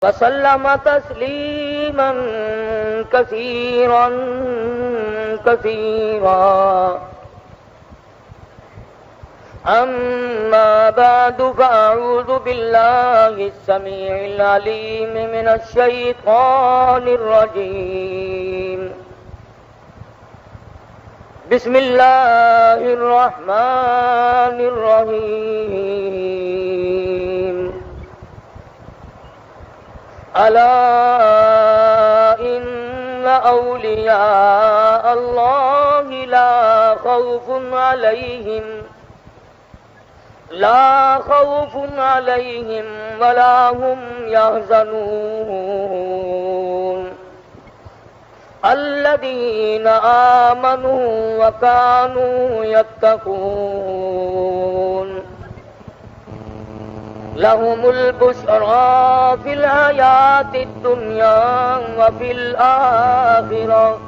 وسلم تسليما كثيرا كثيرا. أما بعد فأعوذ بالله السميع العليم من الشيطان الرجيم. بسم الله الرحمن الرحيم. ألا إن أولياء الله لا خوف عليهم ولا هم يحزنون. الذين آمنوا وكانوا يتقون لهم البشرى في الحياة الدنيا وفي الآخرة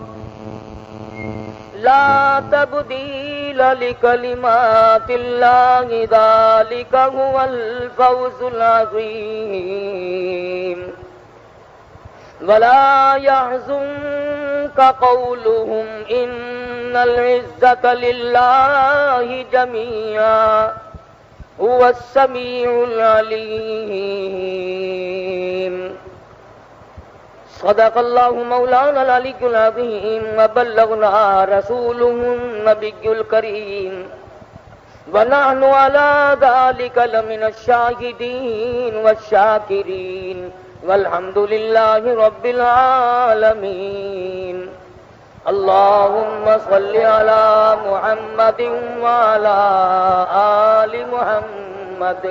لا تبديل لكلمات الله ذلك هو الفوز العظيم. ولا يحزنك قولهم إن العزة لله جميعا هو السميع العليم. صدق الله مولانا العلي العظيم وبلغنا رسوله النبي الكريم ونحن على ذلك لمن الشاهدين والشاكرين والحمد لله رب العالمين. اللهم صل على محمد وعلى آل محمد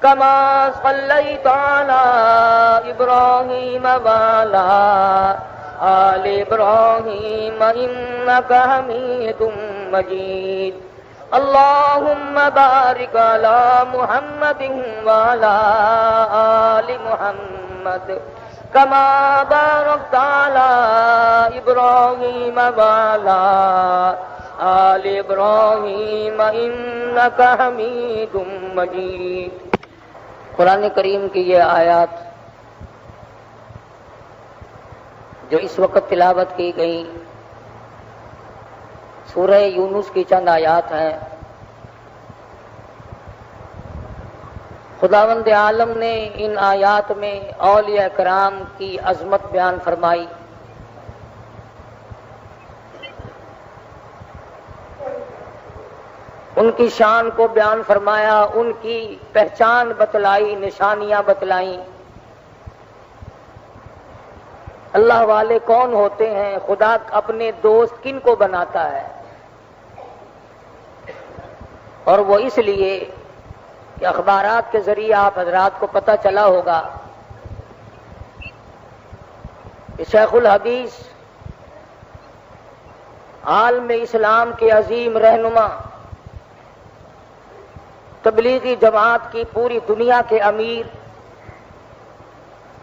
كما صليت على إبراهيم وعلى آل إبراهيم إنك حميد مجيد. اللهم بارك على محمد وعلى آل محمد كما باركت على إبراهيم وعلى آل إبراهيم إنك حميد مجيد. قرآن کریم کی یہ آیات جو اس وقت تلاوت کی گئی سورہ یونس کی چند آیات ہیں. خداوند عالم نے ان آیات میں اولیاء کرام کی عظمت بیان فرمائی. ان کی شان کو بیان فرمایا، ان کی پہچان بتلائی، نشانیاں بتلائیں. اللہ والے کون ہوتے ہیں، خدا اپنے دوست کن کو بناتا ہے، اور وہ اس لیے کہ اخبارات کے ذریعے آپ حضرات کو پتہ چلا ہوگا کہ شیخ الحدیث عالم اسلام کے عظیم رہنما، تبلیغی جماعت کی پوری دنیا کے امیر،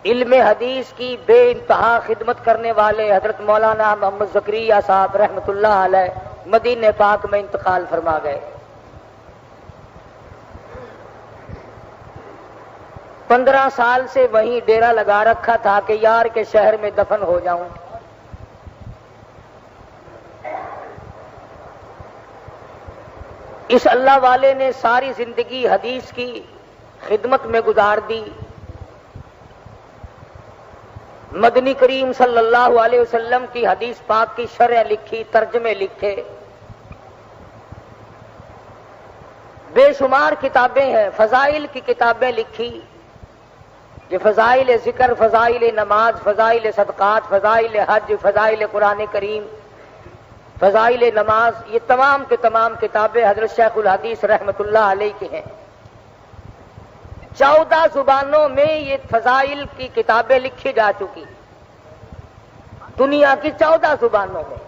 علم حدیث کی بے انتہا خدمت کرنے والے حضرت مولانا محمد زکریا صاحب رحمۃ اللہ علیہ مدینہ پاک میں انتقال فرما گئے. 15 سال سے وہیں ڈیرا لگا رکھا تھا کہ یار کے شہر میں دفن ہو جاؤں. اس اللہ والے نے ساری زندگی حدیث کی خدمت میں گزار دی. مدنی کریم صلی اللہ علیہ وسلم کی حدیث پاک کی شرح لکھی، ترجمے لکھے، بے شمار کتابیں ہیں. فضائل کی کتابیں لکھی، یہ فضائل ذکر، فضائل نماز، فضائل صدقات، فضائل حج، فضائل قرآن کریم، فضائل نماز، یہ تمام کے تمام کتابیں حضرت شیخ الحدیث رحمۃ اللہ علیہ کی ہیں. 14 زبانوں میں یہ فضائل کی کتابیں لکھی جا چکی، دنیا کی 14 زبانوں میں.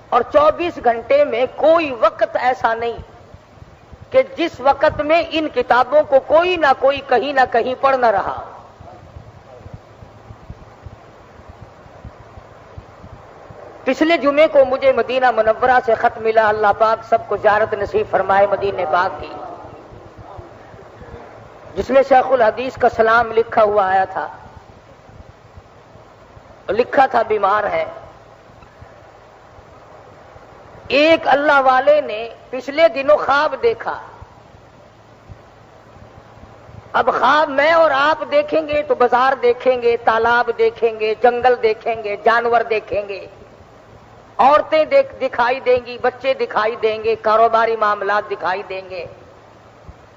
اور 24 گھنٹے میں کوئی وقت ایسا نہیں کہ جس وقت میں ان کتابوں کو کوئی نہ کوئی کہیں نہ کہیں پڑھ نہ رہا. پچھلے جمعے کو مجھے مدینہ منورہ سے خط ملا، اللہ پاک سب کو زیارت نصیب فرمائے مدینہ پاک کی. جس میں شیخ الحدیث کا سلام لکھا ہوا آیا تھا، لکھا تھا بیمار ہے۔ ایک اللہ والے نے پچھلے دنوں خواب دیکھا۔ اب خواب میں اور آپ دیکھیں گے تو بازار دیکھیں گے، تالاب دیکھیں گے، جنگل دیکھیں گے، جانور دیکھیں گے، عورتیں دکھائی دیں گی، بچے دکھائی دیں گے، کاروباری معاملات دکھائی دیں گے۔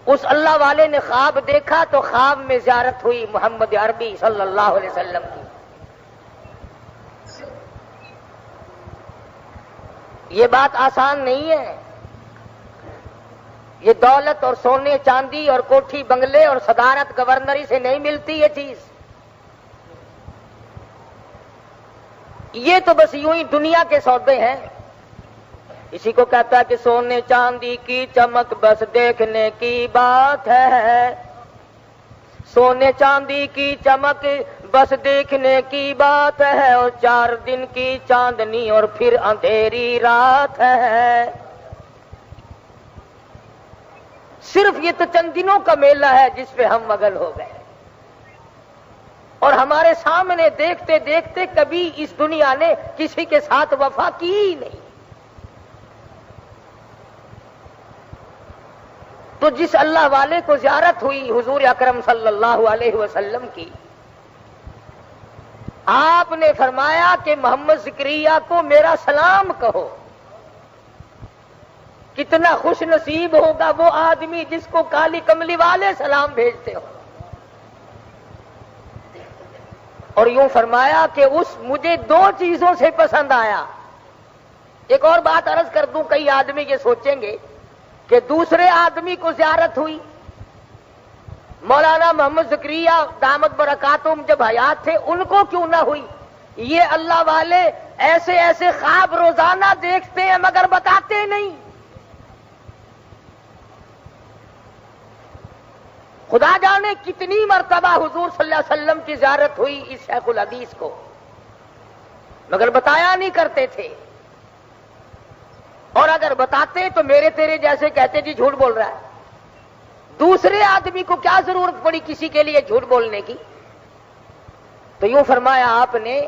اس اللہ والے نے خواب دیکھا تو خواب میں زیارت ہوئی محمد عربی صلی اللہ علیہ وسلم کی۔ یہ بات آسان نہیں ہے، یہ دولت اور سونے چاندی اور کوٹھی بنگلے اور صدارت گورنری سے نہیں ملتی یہ چیز۔ یہ تو بس یوں ہی دنیا کے سودے ہیں۔ اسی کو کہتا ہے کہ سونے چاندی کی چمک بس دیکھنے کی بات ہے، سونے چاندی کی چمک بس دیکھنے کی بات ہے، اور 4 دن کی چاندنی اور پھر اندھیری رات ہے۔ صرف یہ تو چند دنوں کا میلہ ہے جس پہ ہم مگن ہو گئے، اور ہمارے سامنے دیکھتے دیکھتے کبھی اس دنیا نے کسی کے ساتھ وفا کی ہی نہیں۔ تو جس اللہ والے کو زیارت ہوئی حضور اکرم صلی اللہ علیہ وسلم کی، آپ نے فرمایا کہ محمد زکریا کو میرا سلام کہو۔ کتنا خوش نصیب ہوگا وہ آدمی جس کو کالی کملی والے سلام بھیجتے ہو۔ اور یوں فرمایا کہ مجھے 2 چیزوں سے پسند آیا۔ ایک اور بات عرض کر دوں، کئی آدمی یہ سوچیں گے کہ دوسرے آدمی کو زیارت ہوئی، مولانا محمد زکریا دامت برکاتہم جب حیات تھے ان کو کیوں نہ ہوئی؟ یہ اللہ والے ایسے ایسے خواب روزانہ دیکھتے ہیں مگر بتاتے نہیں۔ خدا جانے کتنی مرتبہ حضور صلی اللہ علیہ وسلم کی زیارت ہوئی اس شیخ الحدیث کو، مگر بتایا نہیں کرتے تھے، اور اگر بتاتے تو میرے تیرے جیسے کہتے جی جھوٹ بول رہا ہے۔ دوسرے آدمی کو کیا ضرورت پڑی کسی کے لیے جھوٹ بولنے کی؟ تو یوں فرمایا آپ نے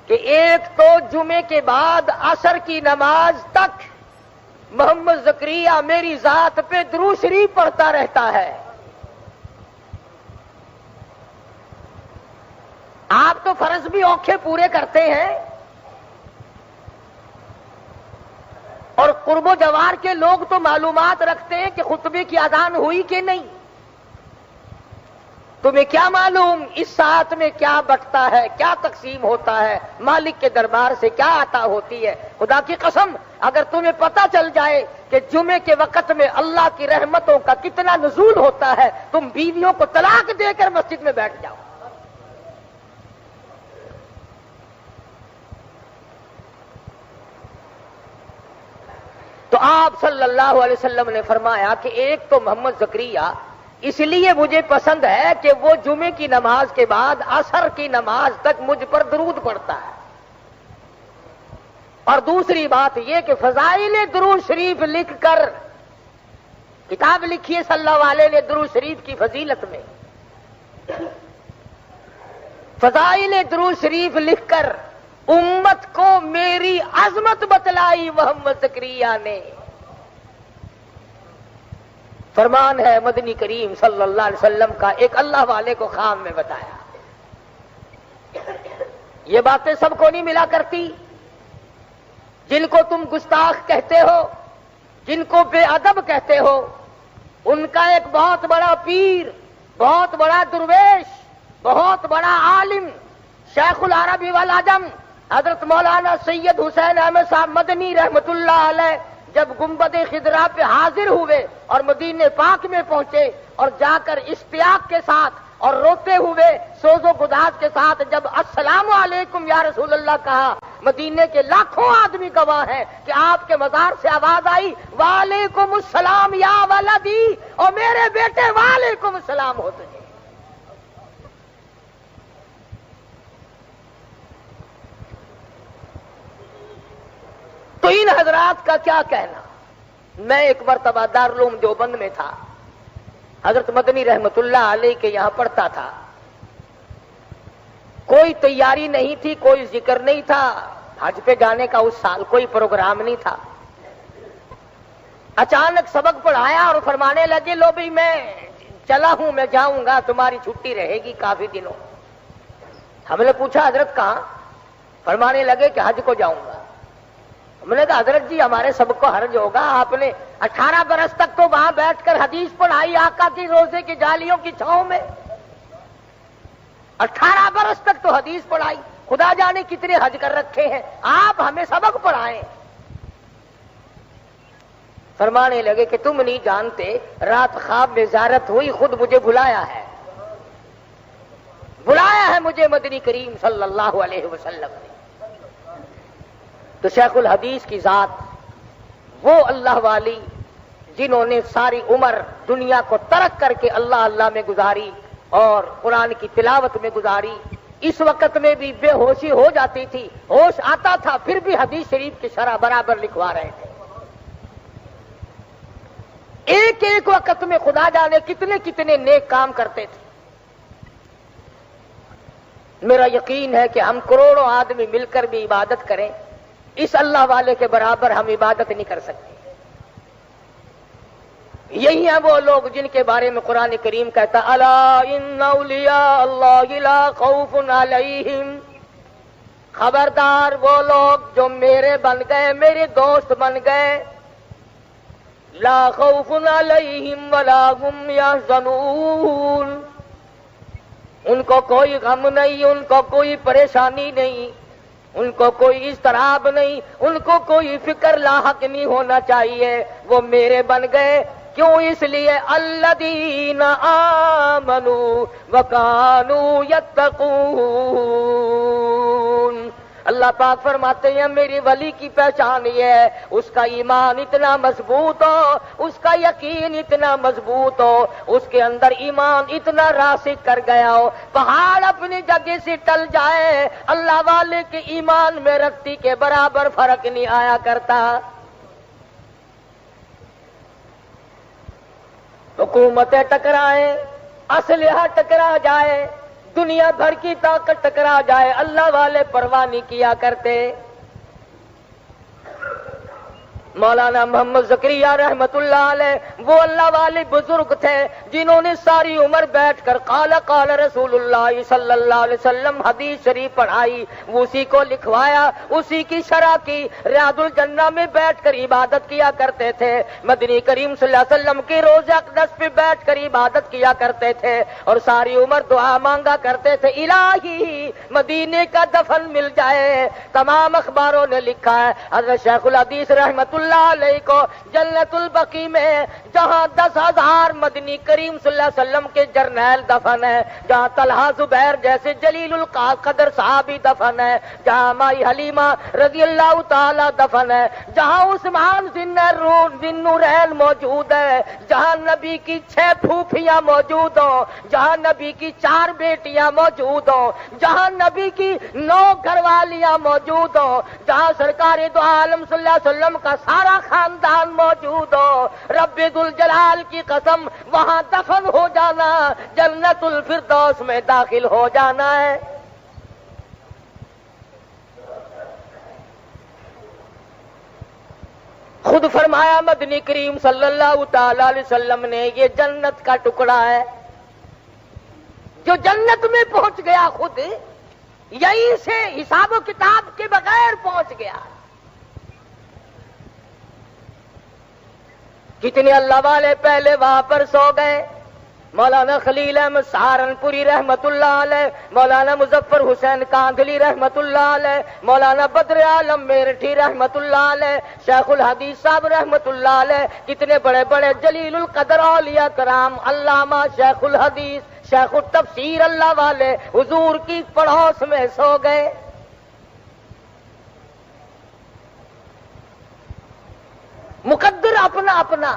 کہ ایک تو جمعے کے بعد عصر کی نماز تک محمد زکریا میری ذات پہ درود شریف پڑھتا رہتا ہے۔ آپ تو فرض بھی اوکھے پورے کرتے ہیں، اور قرب و جوار کے لوگ تو معلومات رکھتے ہیں کہ خطبے کی اذان ہوئی کہ نہیں۔ تمہیں کیا معلوم اس ساتھ میں کیا بٹتا ہے، کیا تقسیم ہوتا ہے، مالک کے دربار سے کیا عطا ہوتی ہے؟ خدا کی قسم اگر تمہیں پتہ چل جائے کہ جمعے کے وقت میں اللہ کی رحمتوں کا کتنا نزول ہوتا ہے، تم بیویوں کو طلاق دے کر مسجد میں بیٹھ جاؤ۔ تو آپ صلی اللہ علیہ وسلم نے فرمایا کہ ایک تو محمد زکریا اس لیے مجھے پسند ہے کہ وہ جمعے کی نماز کے بعد عصر کی نماز تک مجھ پر درود پڑھتا ہے، اور دوسری بات یہ کہ فضائل درود شریف لکھ کر کتاب لکھی ہے صلی اللہ علیہ نے درود شریف کی فضیلت میں، فضائل درود شریف لکھ کر امت کو میری عظمت بتلائی محمد زکریا نے۔ فرمان ہے مدنی کریم صلی اللہ علیہ وسلم کا، ایک اللہ والے کو خواب میں بتایا۔ یہ باتیں سب کو نہیں ملا کرتی، جن کو تم گستاخ کہتے ہو، جن کو بے ادب کہتے ہو، ان کا ایک بہت بڑا پیر، بہت بڑا درویش، بہت بڑا عالم، شیخ العربی والعجم حضرت مولانا سید حسین احمد صاحب مدنی رحمت اللہ علیہ جب گنبد خضرا پہ حاضر ہوئے اور مدینے پاک میں پہنچے، اور جا کر اشتیاق کے ساتھ اور روتے ہوئے سوز و گداز کے ساتھ جب السلام علیکم یا رسول اللہ کہا، مدینے کے لاکھوں آدمی گواہ ہیں کہ آپ کے مزار سے آواز آئی وعلیکم السلام یا ولدی، اور میرے بیٹے وعلیکم السلام ہو تجھے۔ تو ان حضرات کا کیا کہنا؟ میں ایک مرتبہ دارالعلوم دیوبند میں تھا، حضرت مدنی رحمت اللہ علیہ کے یہاں پڑھتا تھا. کوئی تیاری نہیں تھی، کوئی ذکر نہیں تھا، حج پہ جانے کا اس سال کوئی پروگرام نہیں تھا. اچانک سبق پڑھایا اور فرمانے لگے لو بھائی میں چلا ہوں، میں جاؤں گا، تمہاری چھٹی رہے گی کافی دنوں. ہم نے پوچھا حضرت کہاں؟ فرمانے لگے کہ حج کو جاؤں گا. ہم نے کہا حضرت جی ہمارے سب کو حرج ہوگا، آپ نے 18 برس تک تو وہاں بیٹھ کر حدیث پڑھائی آقا کی روزے کی جالیوں کی چھاؤں میں. 18 برس تک تو حدیث پڑھائی، خدا جانے کتنے حج کر رکھے ہیں، آپ ہمیں سبق پڑھائیں. فرمانے لگے کہ تم نہیں جانتے، رات خواب میں زیارت ہوئی، خود مجھے بلایا ہے مجھے مدنی کریم صلی اللہ علیہ وسلم نے. تو شیخ الحدیث کی ذات وہ اللہ والی جنہوں نے ساری عمر دنیا کو ترک کر کے اللہ اللہ میں گزاری اور قرآن کی تلاوت میں گزاری. اس وقت میں بھی بے ہوشی ہو جاتی تھی، ہوش آتا تھا پھر بھی حدیث شریف کی شرح برابر لکھوا رہے تھے. ایک ایک وقت میں خدا جانے کتنے کتنے نیک کام کرتے تھے. میرا یقین ہے کہ ہم کروڑوں آدمی مل کر بھی عبادت کریں، اس اللہ والے کے برابر ہم عبادت نہیں کر سکتے. یہی ہیں وہ لوگ جن کے بارے میں قرآن کریم کہتا الا ان اولیاء اللہ لا خوف علیہم، خبردار وہ لوگ جو میرے بن گئے، میرے دوست بن گئے، لا خوف علیہم ولا هم یحزنون، ان کو کوئی غم نہیں، ان کو کوئی پریشانی نہیں، ان کو کوئی اضطراب نہیں، ان کو کوئی فکر لاحق نہیں ہونا چاہیے. وہ میرے بن گئے، کیوں؟ اس لیے الذین آمنوا وکانوا یتقون. اللہ پاک فرماتے ہیں میری ولی کی پہچان یہ ہے اس کا ایمان اتنا مضبوط ہو، اس کا یقین اتنا مضبوط ہو، اس کے اندر ایمان اتنا راسخ کر گیا ہو، پہاڑ اپنی جگہ سے ٹل جائے، اللہ والے کے ایمان میں رتی کے برابر فرق نہیں آیا کرتا. حکومتیں ٹکرائیں، اسلحہ ٹکرا جائے، دنیا بھر کی طاقت ٹکرا جائے، اللہ والے پرواہ نہیں کیا کرتے. مولانا محمد زکریہ رحمت اللہ علیہ وہ اللہ والے بزرگ تھے جنہوں نے ساری عمر بیٹھ کر قال قال رسول اللہ صلی اللہ علیہ وسلم حدیث شریف پڑھائی، اسی کو لکھوایا، اسی کی شرح کی. ریاض الجنہ میں بیٹھ کر عبادت کیا کرتے تھے، مدنی کریم صلی اللہ علیہ وسلم کے روضہ اقدس پہ بیٹھ کر عبادت کیا کرتے تھے اور ساری عمر دعا مانگا کرتے تھے الہی مدینے کا دفن مل جائے. تمام اخباروں نے لکھا ہے حضرت شیخ الحدیث رحمت اللہ علیہ کو جنت البقیع میں جہاں 10,000 مدنی کریم صلی اللہ علیہ وسلم کے جرنیل دفن ہے، جہاں طلحہ زبیر جیسے جلیل القدر صحابی دفن ہے، جہاں مائی حلیمہ رضی اللہ تعالی دفن ہے، جہاں عثمان ذی النورین موجود ہے، جہاں نبی کی 6 پھوپھیاں موجود ہوں، جہاں نبی کی 4 بیٹیاں موجود ہوں، جہاں نبی کی 9 گھر والیاں موجود ہوں، جہاں سرکار دو عالم صلی اللہ علیہ وسلم کا سارا خاندان موجود ہو، رب ذوالجلال کی قسم وہاں دفن ہو جانا، جنت الفردوس میں داخل ہو جانا ہے. خود فرمایا مدنی کریم صلی اللہ تعالی علیہ وسلم نے یہ جنت کا ٹکڑا ہے جو جنت میں پہنچ گیا، خود یہیں سے حساب و کتاب کے بغیر پہنچ گیا. کتنے اللہ والے پہلے وہاں پر سو گئے. مولانا خلیل احمد سہارنپوری رحمت اللہ علیہ، مولانا مظفر حسین کاندھلی رحمت اللہ علیہ، مولانا بدر عالم میرٹھی رحمت اللہ علیہ، شیخ الحدیث صاحب رحمت اللہ علیہ، کتنے بڑے بڑے جلیل القدر اولیاء کرام، علامہ شیخ الحدیث، شیخ التفسیر اللہ والے حضور کی پڑوس میں سو گئے. مقدر اپنا اپنا،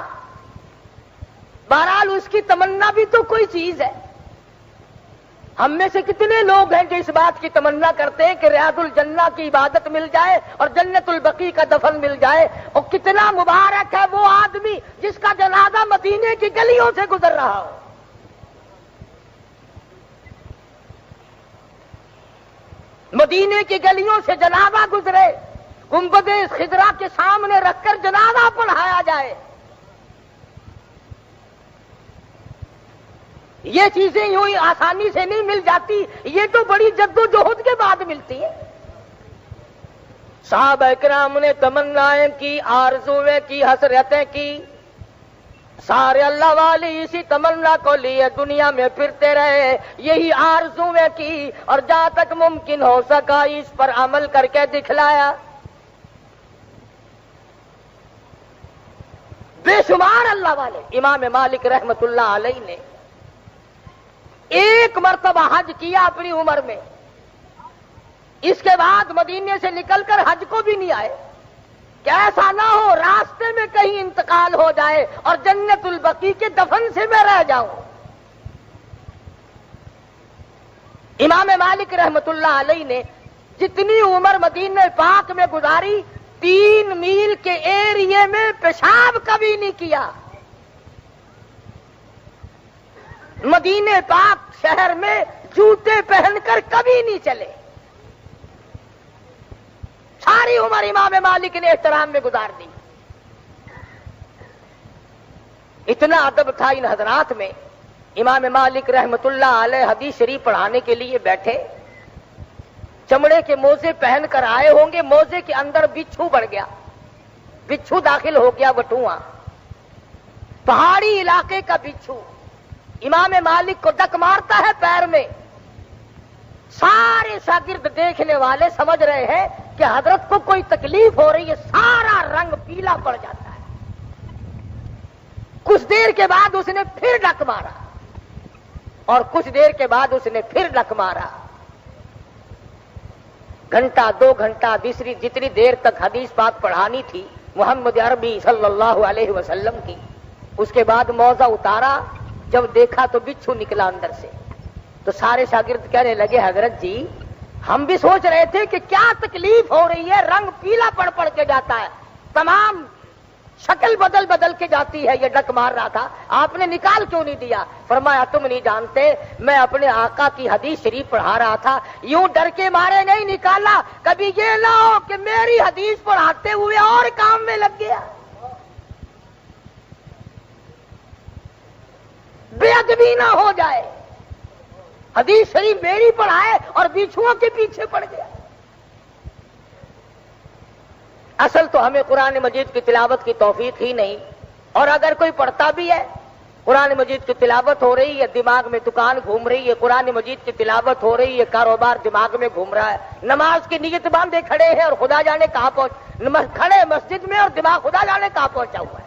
بہرحال اس کی تمنا بھی تو کوئی چیز ہے. ہم میں سے کتنے لوگ ہیں جو اس بات کی تمنا کرتے ہیں کہ ریاض الجنہ کی عبادت مل جائے اور جنت البقیع کا دفن مل جائے؟ اور کتنا مبارک ہے وہ آدمی جس کا جنازہ مدینے کی گلیوں سے گزر رہا ہو۔ مدینے کی گلیوں سے جنازہ گزرے، گنبد خضرا کے سامنے رکھ کر جنازہ پڑھایا جائے۔ یہ چیزیں یوں ہی آسانی سے نہیں مل جاتی، یہ تو بڑی جدوجہد کے بعد ملتی ہے۔ صحابہ کرام نے تمنائیں کی، آرزویں کی، حسرتیں کی، سارے اللہ والے اسی تمنا کو لیے دنیا میں پھرتے رہے، یہی آرزویں کی، اور جہاں تک ممکن ہو سکا اس پر عمل کر کے دکھلایا۔ بے شمار اللہ والے، امام مالک رحمت اللہ علیہ نے ایک مرتبہ حج کیا اپنی عمر میں، اس کے بعد مدینے سے نکل کر حج کو بھی نہیں آئے کہ ایسا نہ ہو راستے میں کہیں انتقال ہو جائے اور جنت البقیع کے دفن سے میں رہ جاؤں۔ امام مالک رحمت اللہ علیہ نے جتنی عمر مدینہ پاک میں گزاری، 3 میل کے ایریے میں پیشاب کبھی نہیں کیا۔ مدینہ پاک شہر میں جوتے پہن کر کبھی نہیں چلے۔ ساری عمر امام مالک نے احترام میں گزار دی۔ اتنا ادب تھا ان حضرات میں۔ امام مالک رحمت اللہ علیہ حدیث شریف پڑھانے کے لیے بیٹھے، چمڑے کے موزے پہن کر آئے ہوں گے، موزے کے اندر بچھو بڑھ گیا، بچھو داخل ہو گیا، بٹواں پہاڑی علاقے کا بچھو امام مالک کو ڈک مارتا ہے پیر میں۔ سارے شاگرد دیکھنے والے سمجھ رہے ہیں کہ حضرت کو کوئی تکلیف ہو رہی ہے، سارا رنگ پیلا پڑ جاتا ہے۔ کچھ دیر کے بعد اس نے پھر ڈک مارا، اور کچھ دیر کے بعد اس نے پھر ڈک مارا۔ گھنٹہ 2 گھنٹہ تیسری جتنی دیر تک حدیث پاک پڑھانی تھی محمد عربی صلی اللہ علیہ وسلم کی، اس کے بعد موزہ اتارا، جب دیکھا تو بچھو نکلا اندر سے۔ تو سارے شاگرد کہنے لگے حضرت جی ہم بھی سوچ رہے تھے کہ کیا تکلیف ہو رہی ہے، رنگ پیلا پڑ پڑ کے جاتا ہے، تمام شکل بدل بدل کے جاتی ہے، یہ ڈک مار رہا تھا، آپ نے نکال کیوں نہیں دیا؟ فرمایا تم نہیں جانتے، میں اپنے آقا کی حدیث شریف پڑھا رہا تھا، یوں ڈر کے مارے نہیں نکالا، کبھی یہ نہ ہو کہ میری حدیث پڑھاتے ہوئے اور کام میں لگ گیا، بے ادبی نہ ہو جائے، حدیث شریف میری پڑھائے اور بچھوؤں کے پیچھے پڑ گیا۔ اصل تو ہمیں قرآن مجید کی تلاوت کی توفیق ہی نہیں، اور اگر کوئی پڑھتا بھی ہے، قرآن مجید کی تلاوت ہو رہی ہے، دماغ میں دکان گھوم رہی ہے، قرآن مجید کی تلاوت ہو رہی ہے، کاروبار دماغ میں گھوم رہا ہے، نماز کی نیت باندھے کھڑے ہیں اور خدا جانے کہاں کھڑے مسجد میں اور دماغ خدا جانے کہاں پہنچا ہوا ہے۔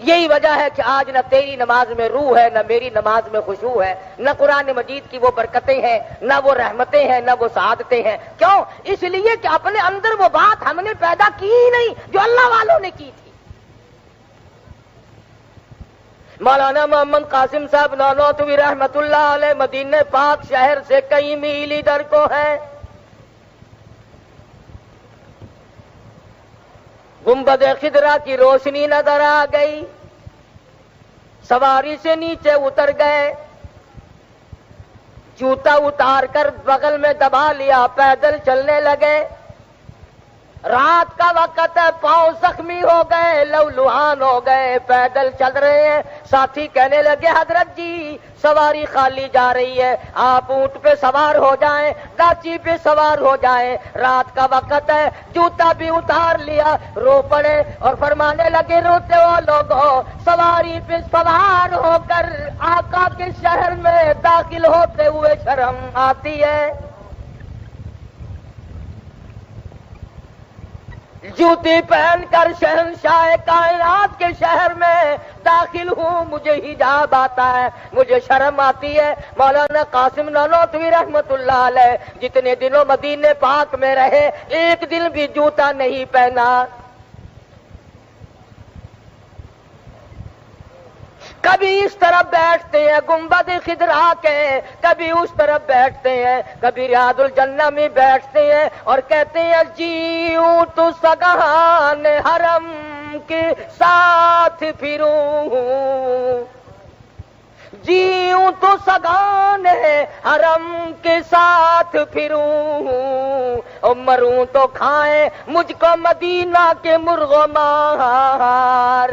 یہی وجہ ہے کہ آج نہ تیری نماز میں روح ہے، نہ میری نماز میں خشوع ہے، نہ قرآن مجید کی وہ برکتیں ہیں، نہ وہ رحمتیں ہیں، نہ وہ سعادتیں ہیں۔ کیوں؟ اس لیے کہ اپنے اندر وہ بات ہم نے پیدا کی ہی نہیں جو اللہ والوں نے کی تھی۔ مولانا محمد قاسم صاحب نانوتوی رحمت اللہ علیہ مدینہ پاک شہر سے کئی میل ادھر کو ہے، گنبد خضرا کی روشنی نظر آ گئی، سواری سے نیچے اتر گئے، جوتا اتار کر بغل میں دبا لیا، پیدل چلنے لگے۔ رات کا وقت ہے، پاؤں زخمی ہو گئے، لہولہان ہو گئے، پیدل چل رہے ہیں۔ ساتھی کہنے لگے حضرت جی سواری خالی جا رہی ہے، آپ اونٹ پہ سوار ہو جائیں، ڈاچی پہ سوار ہو جائیں، رات کا وقت ہے۔ جوتا بھی اتار لیا، رو پڑے اور فرمانے لگے روتے ہو لوگوں، سواری پہ سوار ہو کر آقا کے شہر میں داخل ہوتے ہوئے شرم آتی ہے۔ جوتی پہن کر شہنشاہ کائنات کے شہر میں داخل ہوں، مجھے حجاب آتا ہے، مجھے شرم آتی ہے۔ مولانا قاسم نانوتوی رحمت اللہ علیہ جتنے دنوں مدینے پاک میں رہے، ایک دن بھی جوتا نہیں پہنا۔ کبھی اس طرف بیٹھتے ہیں گنبد خضرا کے، کبھی اس طرف بیٹھتے ہیں، کبھی ریاض الجنہ میں بیٹھتے ہیں اور کہتے ہیں جیوں تو سگان حرم کے ساتھ پھروں، جیوں تو سگان حرم کے ساتھ پھروں، اور مروں تو کھائیں مجھ کو مدینہ کے مرغ و مار۔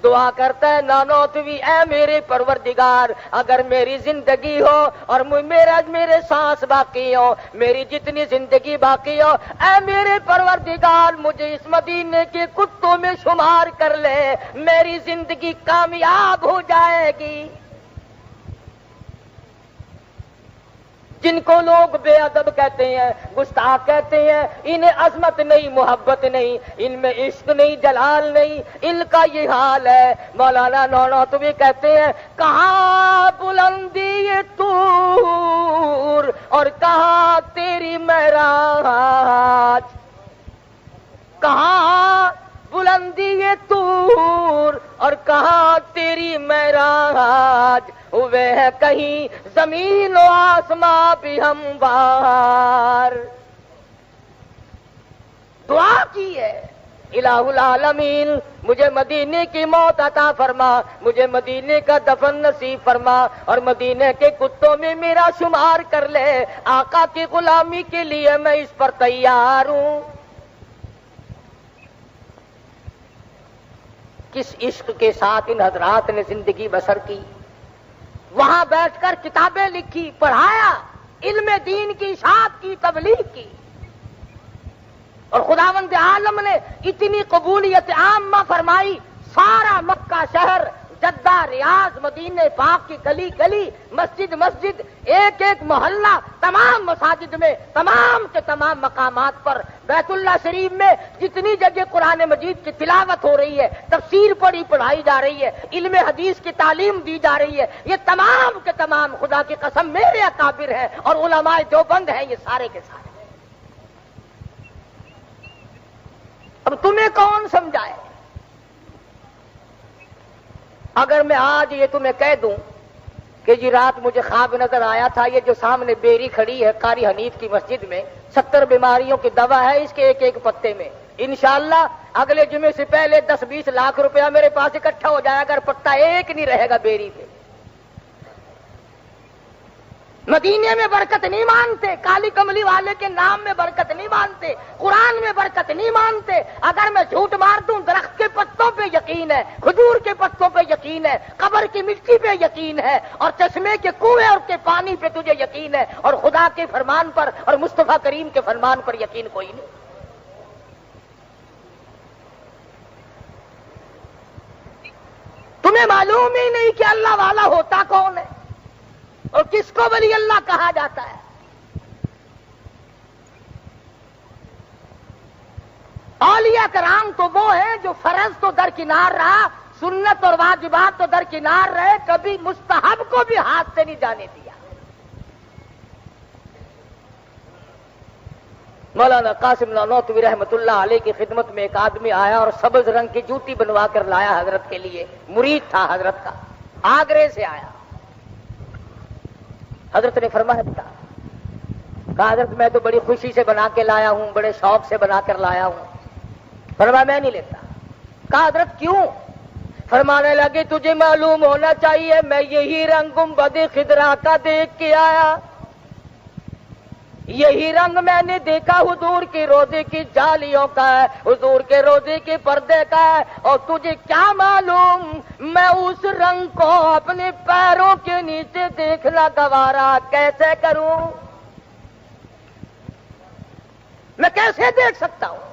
دعا کرتا ہے نانوتوی، اے میرے پروردگار، اگر میری زندگی ہو اور میرے سانس باقی ہو، میری جتنی زندگی باقی ہو، اے میرے پروردگار مجھے اس مدینے کے کتوں میں شمار کر لے، میری زندگی کامیاب ہو جائے گی۔ جن کو لوگ بے ادب کہتے ہیں، گستاخ کہتے ہیں، انہیں عظمت نہیں، محبت نہیں، ان میں عشق نہیں، جلال نہیں، ان کا یہ حال ہے۔ مولانا نانوتوی کہتے ہیں کہاں بلندی یہ طور اور کہاں تیری معراج، کہاں بلندی یہ طور اور کہاں تیری معراج، ہوئے ہیں کہیں زمین و آسماں بھی ہموار۔ دعا کی ہے الہ العالمین مجھے مدینے کی موت عطا فرما، مجھے مدینے کا دفن نصیب فرما، اور مدینے کے کتوں میں میرا شمار کر لے، آقا کی غلامی کے لیے میں اس پر تیار ہوں۔ کس عشق کے ساتھ ان حضرات نے زندگی بسر کی، وہاں بیٹھ کر کتابیں لکھی، پڑھایا، علم دین کی اشاعت کی، تبلیغ کی، اور خداوند عالم نے اتنی قبولیت عامہ فرمائی، سارا مکہ شہر، جدہ، ریاض، مدینہ پاک کی گلی گلی، مسجد مسجد، ایک ایک محلہ، تمام مساجد میں، تمام کے تمام مقامات پر، بیت اللہ شریف میں جتنی جگہ قرآن مجید کی تلاوت ہو رہی ہے، تفسیر پڑھائی جا رہی ہے، علم حدیث کی تعلیم دی جا رہی ہے، یہ تمام کے تمام خدا کی قسم میرے اکابر ہیں اور علماء دیوبند ہیں، یہ سارے کے سارے۔ اب تمہیں کون سمجھائے؟ اگر میں آج یہ تمہیں کہہ دوں کہ جی رات مجھے خواب نظر آیا تھا، یہ جو سامنے بیری کھڑی ہے قاری حنیف کی مسجد میں، 70 بیماریوں کی دوا ہے اس کے ایک ایک پتے میں، انشاءاللہ اگلے جمعے سے پہلے 10-20 لاکھ روپیہ میرے پاس اکٹھا ہو جائے گا، اگر پتا ایک نہیں رہے گا بیری پہ۔ مدینے میں برکت نہیں مانتے، کالی کملی والے کے نام میں برکت نہیں مانتے، قرآن میں برکت نہیں مانتے۔ اگر میں جھوٹ مار دوں، درخت کے پتوں پہ یقین ہے، کھجور کے پتوں پہ یقین ہے، قبر کی مٹی پہ یقین ہے، اور چشمے کے کنویں اور کے پانی پہ تجھے یقین ہے، اور خدا کے فرمان پر اور مصطفیٰ کریم کے فرمان پر یقین کوئی نہیں۔ تمہیں معلوم ہی نہیں کہ اللہ والا ہوتا کون ہے اور کس کو ولی اللہ کہا جاتا ہے۔ اولیاء کرام تو وہ ہیں جو فرض تو درکنار رہا، سنت اور واجبات تو درکنار رہے، کبھی مستحب کو بھی ہاتھ سے نہیں جانے دیا۔ مولانا قاسم نانوتوی رحمت اللہ علیہ کی خدمت میں ایک آدمی آیا اور سبز رنگ کی جوتی بنوا کر لایا حضرت کے لیے، مرید تھا حضرت کا، آگرے سے آیا۔ حضرت نے فرمایا کہا حضرت میں تو بڑی خوشی سے بنا کے لایا ہوں، بڑے شوق سے بنا کر لایا ہوں۔ فرمایا میں نہیں لیتا۔ کہا حضرت کیوں؟ فرمانے لگے تجھے معلوم ہونا چاہیے میں یہی رنگ گنبد خضرا کا دیکھ کے آیا، یہی رنگ میں نے دیکھا حضور کے روضے کی جالیوں کا ہے، حضور کے روضے کے پردے کا ہے، اور تجھے کیا معلوم میں اس رنگ کو اپنے پیروں کے نیچے دیکھنا گوارا کیسے کروں؟ میں کیسے دیکھ سکتا ہوں؟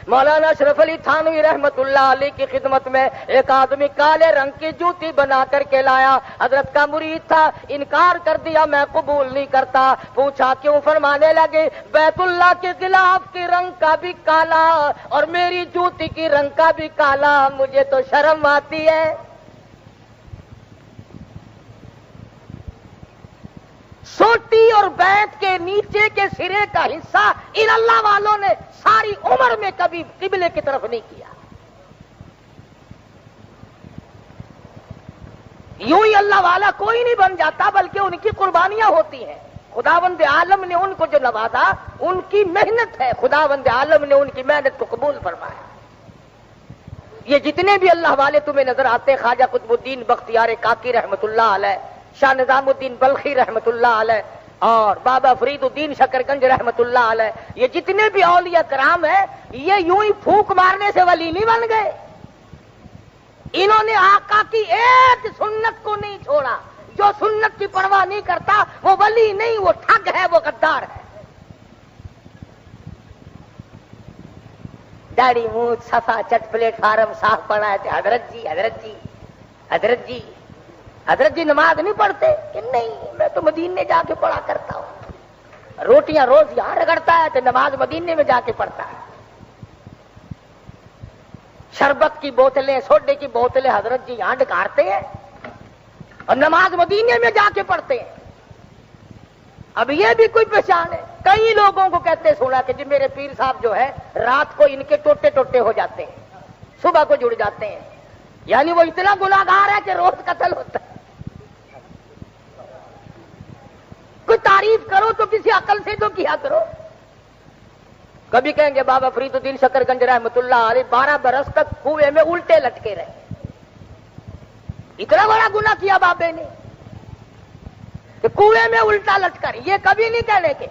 مولانا اشرف علی تھانوی رحمت اللہ علیہ کی خدمت میں ایک آدمی کالے رنگ کی جوتی بنا کر کے لایا، حضرت کا مرید تھا، انکار کر دیا میں قبول نہیں کرتا۔ پوچھا کیوں؟ فرمانے لگے بیت اللہ کے غلاف کے رنگ کا بھی کالا اور میری جوتی کی رنگ کا بھی کالا، مجھے تو شرم آتی ہے۔ سوٹی اور بیت کے نیچے کے سرے کا حصہ ان اللہ والوں نے ساری عمر میں کبھی قبلے کی طرف نہیں کیا۔ یوں ہی اللہ والا کوئی نہیں بن جاتا بلکہ ان کی قربانیاں ہوتی ہیں. خداوند عالم نے ان کو جو نوازا ان کی محنت ہے. خداوند عالم نے ان کی محنت کو قبول فرمایا. یہ جتنے بھی اللہ والے تمہیں نظر آتے، خواجہ قطب الدین بختیار کاکی رحمت اللہ علیہ، شاہ نظام الدین بلخی رحمت اللہ علیہ، اور بابا فرید الدین شکرگنج رحمت اللہ علیہ، یہ جتنے بھی اولیاء کرام ہیں یہ یوں ہی پھونک مارنے سے ولی نہیں بن گئے. انہوں نے آقا کی ایک سنت کو نہیں چھوڑا. جو سنت کی پرواہ نہیں کرتا وہ ولی نہیں، وہ ٹھگ ہے، وہ غدار ہے. داڑھی منہ صفا چٹ پلیٹ فارم صاف پڑا ہے. حضرت جی حضرت جی حضرت جی حضرت جی نماز نہیں پڑھتے کہ نہیں میں تو مدینے جا کے پڑھا کرتا ہوں. روٹیاں روز یہاں رگڑتا ہے تو نماز مدینے میں جا کے پڑھتا ہے. شربت کی بوتلیں سوڈے کی بوتلیں حضرت جی یہاں ڈکارتے ہیں اور نماز مدینے میں جا کے پڑھتے ہیں. اب یہ بھی کوئی پہچان ہے. کئی لوگوں کو کہتے سنا کہ جی میرے پیر صاحب جو ہے رات کو ان کے ٹوٹے ٹوٹے ہو جاتے ہیں، صبح کو جڑ جاتے ہیں. یعنی وہ اتنا گناہگار ہے کہ روز قتل ہوتا ہے. کوئی تعریف کرو تو کسی عقل سے تو کیا کرو. کبھی کہیں گے بابا فرید الدین شکرگنج رحمت اللہ علیہ 12 برس تک کنویں میں الٹے لٹکے رہے. اتنا بڑا گناہ کیا بابے نے کہ کنویں میں الٹا لٹکر. یہ کبھی نہیں کہنے کے.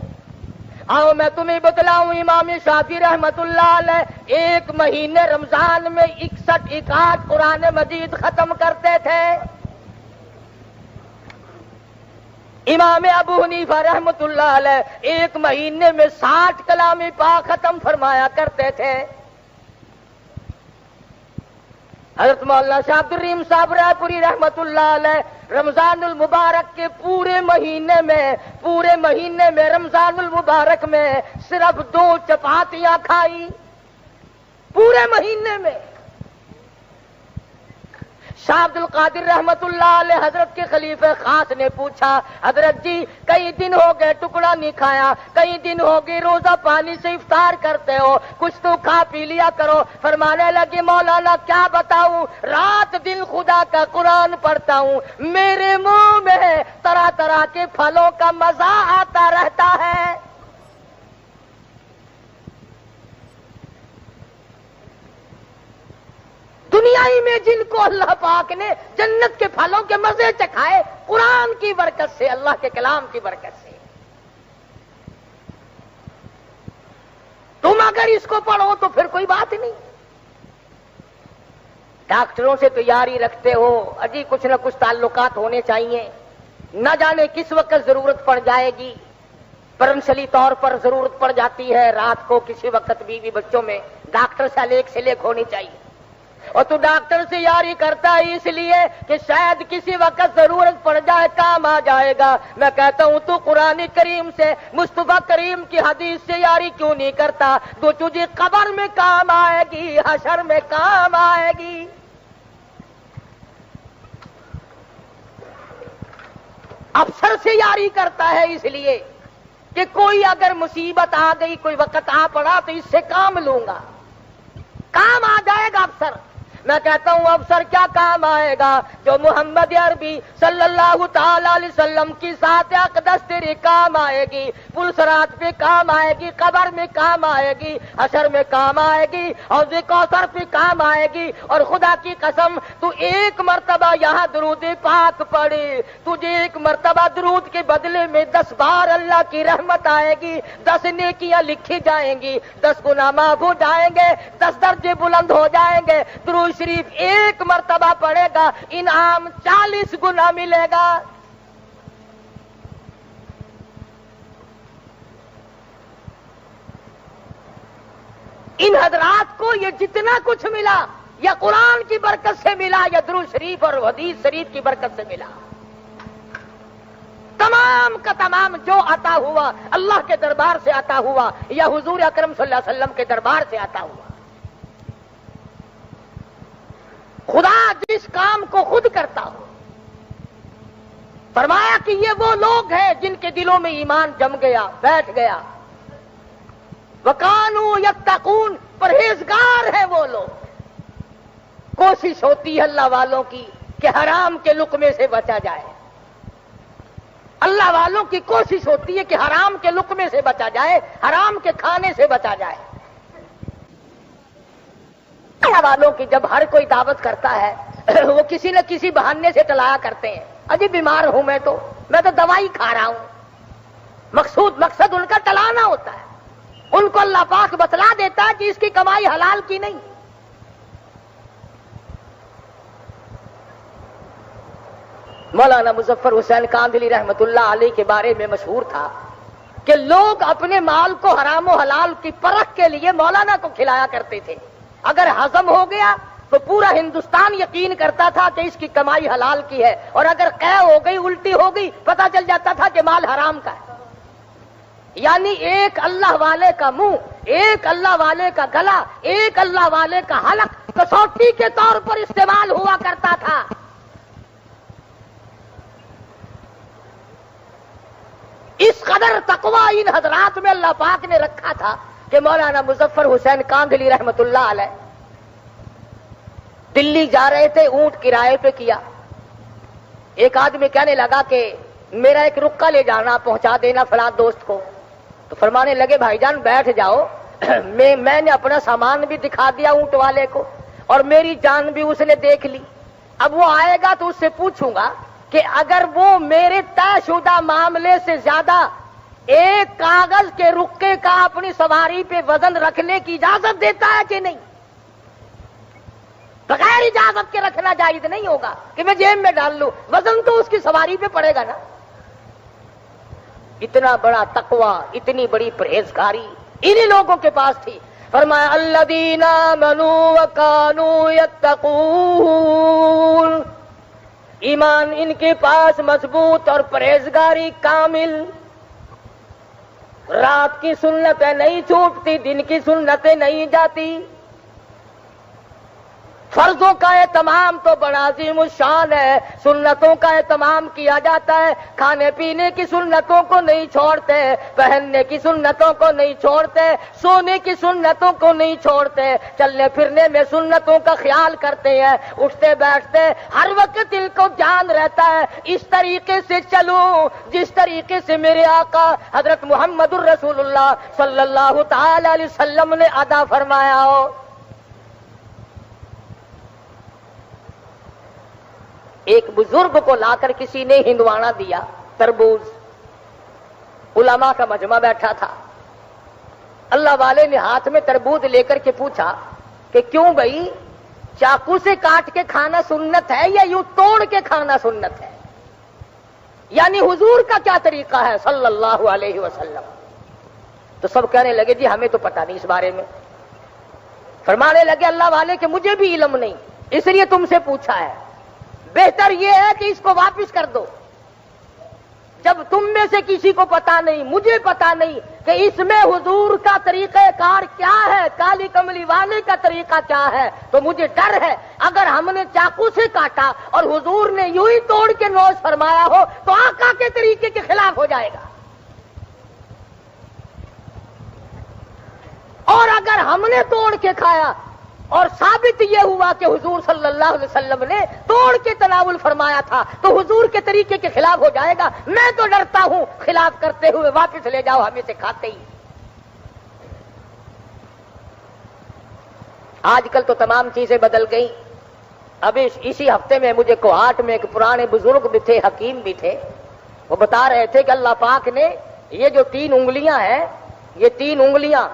آؤ میں تمہیں بتلاؤں امام شافعی رحمت اللہ علیہ 1 مہینے رمضان میں 61 قرآن مجید ختم کرتے تھے. امام ابو حنیفہ رحمت اللہ علیہ 1 مہینے میں 60 کلام پاک ختم فرمایا کرتے تھے. حضرت مولانا شاہ عبد الرحیم صاحب رائے پوری رحمت اللہ علیہ رمضان المبارک کے پورے مہینے میں رمضان المبارک میں صرف 2 چپاتیاں کھائی پورے مہینے میں. شاہ عبد القادر رحمت اللہ علیہ حضرت کے خلیفہ خاص نے پوچھا حضرت جی کئی دن ہو گئے ٹکڑا نہیں کھایا، کئی دن ہو گئے روزہ پانی سے افطار کرتے ہو، کچھ تو کھا پی لیا کرو. فرمانے لگے مولانا کیا بتاؤں، رات دن خدا کا قرآن پڑھتا ہوں، میرے منہ میں طرح طرح کے پھلوں کا مزہ آتا رہتا ہے. دنیا ہی میں جن کو اللہ پاک نے جنت کے پھلوں کے مزے چکھائے قرآن کی برکت سے، اللہ کے کلام کی برکت سے. تم اگر اس کو پڑھو تو پھر کوئی بات نہیں. ڈاکٹروں سے تیاری رکھتے ہو، اجی کچھ نہ کچھ تعلقات ہونے چاہیے. نہ جانے کس وقت ضرورت پڑ جائے گی. پرنسلی طور پر ضرورت پڑ جاتی ہے رات کو کسی وقت بیوی بچوں میں، ڈاکٹر سے لیک ہونی چاہیے. اور تو ڈاکٹر سے یاری کرتا ہے اس لیے کہ شاید کسی وقت ضرورت پڑ جائے کام آ جائے گا. میں کہتا ہوں تو قرآن کریم سے، مصطفیٰ کریم کی حدیث سے یاری کیوں نہیں کرتا؟ تو تجھے قبر میں کام آئے گی، حشر میں کام آئے گی. افسر سے یاری کرتا ہے اس لیے کہ کوئی اگر مصیبت آ گئی، کوئی وقت آ پڑا تو اس سے کام لوں گا، کام آ جائے گا افسر. میں کہتا ہوں افسر کیا کام آئے گا؟ جو محمد عربی صلی اللہ تعالی علیہ وسلم کی ذات اقدس تیرے کام آئے گی، پلسرات پہ کام آئے گی، قبر میں کام آئے گی، حشر میں کام آئے گی، اور کوثر پہ کام آئے گی. اور خدا کی قسم تو 1 مرتبہ یہاں درود پاک پڑے، تجھے 1 مرتبہ درود کے بدلے میں 10 بار اللہ کی رحمت آئے گی، 10 نیکیاں لکھی جائیں گی، 10 گناہ معاف ہو جائیں گے، 10 درجے بلند ہو جائیں گے. درود شریف 1 مرتبہ پڑھے گا انعام 40 گنا ملے گا. ان حضرات کو یہ جتنا کچھ ملا یا قرآن کی برکت سے ملا یا درود شریف اور حدیث شریف کی برکت سے ملا. تمام کا تمام جو عطا ہوا اللہ کے دربار سے عطا ہوا یا حضور اکرم صلی اللہ علیہ وسلم کے دربار سے عطا ہوا. خدا جس کام کو خود کرتا ہو، فرمایا کہ یہ وہ لوگ ہیں جن کے دلوں میں ایمان جم گیا، بیٹھ گیا. وَكَانُوا يَتَّقُونَ، پرہیزگار ہیں وہ لوگ. کوشش ہوتی ہے اللہ والوں کی کہ حرام کے لقمے سے بچا جائے. اللہ والوں کی کوشش ہوتی ہے کہ حرام کے لقمے سے بچا جائے, حرام کے کھانے سے بچا جائے. اللہ والوں کی جب ہر کوئی دعوت کرتا ہے وہ کسی نہ کسی بہانے سے ٹلایا کرتے ہیں. اجی بیمار ہوں میں تو دوائی کھا رہا ہوں. مقصد ان کا ٹلانا ہوتا ہے. ان کو اللہ پاک بتلا دیتا ہے کہ اس کی کمائی حلال کی نہیں. مولانا مظفر حسین کاندھلی رحمت اللہ علیہ کے بارے میں مشہور تھا کہ لوگ اپنے مال کو حرام و حلال کی پرکھ کے لیے مولانا کو کھلایا کرتے تھے. اگر ہضم ہو گیا تو پورا ہندوستان یقین کرتا تھا کہ اس کی کمائی حلال کی ہے, اور اگر قے ہو گئی, الٹی ہو گئی, پتہ چل جاتا تھا کہ مال حرام کا ہے. یعنی ایک اللہ والے کا منہ, ایک اللہ والے کا گلا, ایک اللہ والے کا حلق کسوٹی کے طور پر استعمال ہوا کرتا تھا. اس قدر تقوی ان حضرات میں اللہ پاک نے رکھا تھا کہ مولانا مظفر حسین کاندھلی رحمت اللہ علیہ دلی جا رہے تھے, اونٹ کرائے پہ کیا. ایک آدمی کہنے لگا کہ میرا ایک رکا لے جانا, پہنچا دینا فلاں دوست کو. تو فرمانے لگے بھائی جان بیٹھ جاؤ, میں نے اپنا سامان بھی دکھا دیا اونٹ والے کو اور میری جان بھی اس نے دیکھ لی. اب وہ آئے گا تو اس سے پوچھوں گا کہ اگر وہ میرے طے شدہ معاملے سے زیادہ ایک کاغذ کے رکے کا اپنی سواری پہ وزن رکھنے کی اجازت دیتا ہے کہ نہیں. بغیر اجازت کے رکھنا جائز نہیں ہوگا کہ میں جیب میں ڈال لوں, وزن تو اس کی سواری پہ پڑے گا نا. اتنا بڑا تقوی, اتنی بڑی پرہیزگاری انہی لوگوں کے پاس تھی. فرمایا الذین آمنوا وکانوا یتقون, ایمان ان کے پاس مضبوط اور پرہیزگاری کامل. رات کی سنتیں نہیں چھوٹتی, دن کی سنتیں نہیں جاتی. فرضوں کا اہتمام تو بڑا عظیم الشان ہے, سنتوں کا اہتمام کیا جاتا ہے. کھانے پینے کی سنتوں کو نہیں چھوڑتے, پہننے کی سنتوں کو نہیں چھوڑتے, سونے کی سنتوں کو نہیں چھوڑتے, چلنے پھرنے میں سنتوں کا خیال کرتے ہیں. اٹھتے بیٹھتے ہر وقت دل کو جان رہتا ہے اس طریقے سے چلوں جس طریقے سے میرے آقا حضرت محمد الرسول اللہ صلی اللہ تعالی علیہ وسلم نے ادا فرمایا ہو. ایک بزرگ کو لا کر کسی نے ہندوانا دیا, تربوز. علماء کا مجمع بیٹھا تھا. اللہ والے نے ہاتھ میں تربوز لے کر کے پوچھا کہ کیوں بھائی, چاقو سے کاٹ کے کھانا سنت ہے یا یوں توڑ کے کھانا سنت ہے؟ یعنی حضور کا کیا طریقہ ہے صلی اللہ علیہ وسلم؟ تو سب کہنے لگے جی ہمیں تو پتہ نہیں اس بارے میں. فرمانے لگے اللہ والے کہ مجھے بھی علم نہیں, اس لیے تم سے پوچھا ہے. بہتر یہ ہے کہ اس کو واپس کر دو. جب تم میں سے کسی کو پتا نہیں, مجھے پتا نہیں کہ اس میں حضور کا طریقہ کار کیا ہے, کالی کملی والے کا طریقہ کیا ہے, تو مجھے ڈر ہے اگر ہم نے چاقو سے کاٹا اور حضور نے یوں ہی توڑ کے نوش فرمایا ہو تو آقا کے طریقے کے خلاف ہو جائے گا. اور اگر ہم نے توڑ کے کھایا اور ثابت یہ ہوا کہ حضور صلی اللہ علیہ وسلم نے توڑ کے تناول فرمایا تھا تو حضور کے طریقے کے خلاف ہو جائے گا. میں تو ڈرتا ہوں خلاف کرتے ہوئے واپس لے جاؤ, ہمیں سے کھاتے ہی. آج کل تو تمام چیزیں بدل گئی. ابھی اسی ہفتے میں مجھے کوہاٹ میں ایک پرانے بزرگ بھی تھے, حکیم بھی تھے, وہ بتا رہے تھے کہ اللہ پاک نے یہ جو 3 انگلیاں ہیں, یہ 3 انگلیاں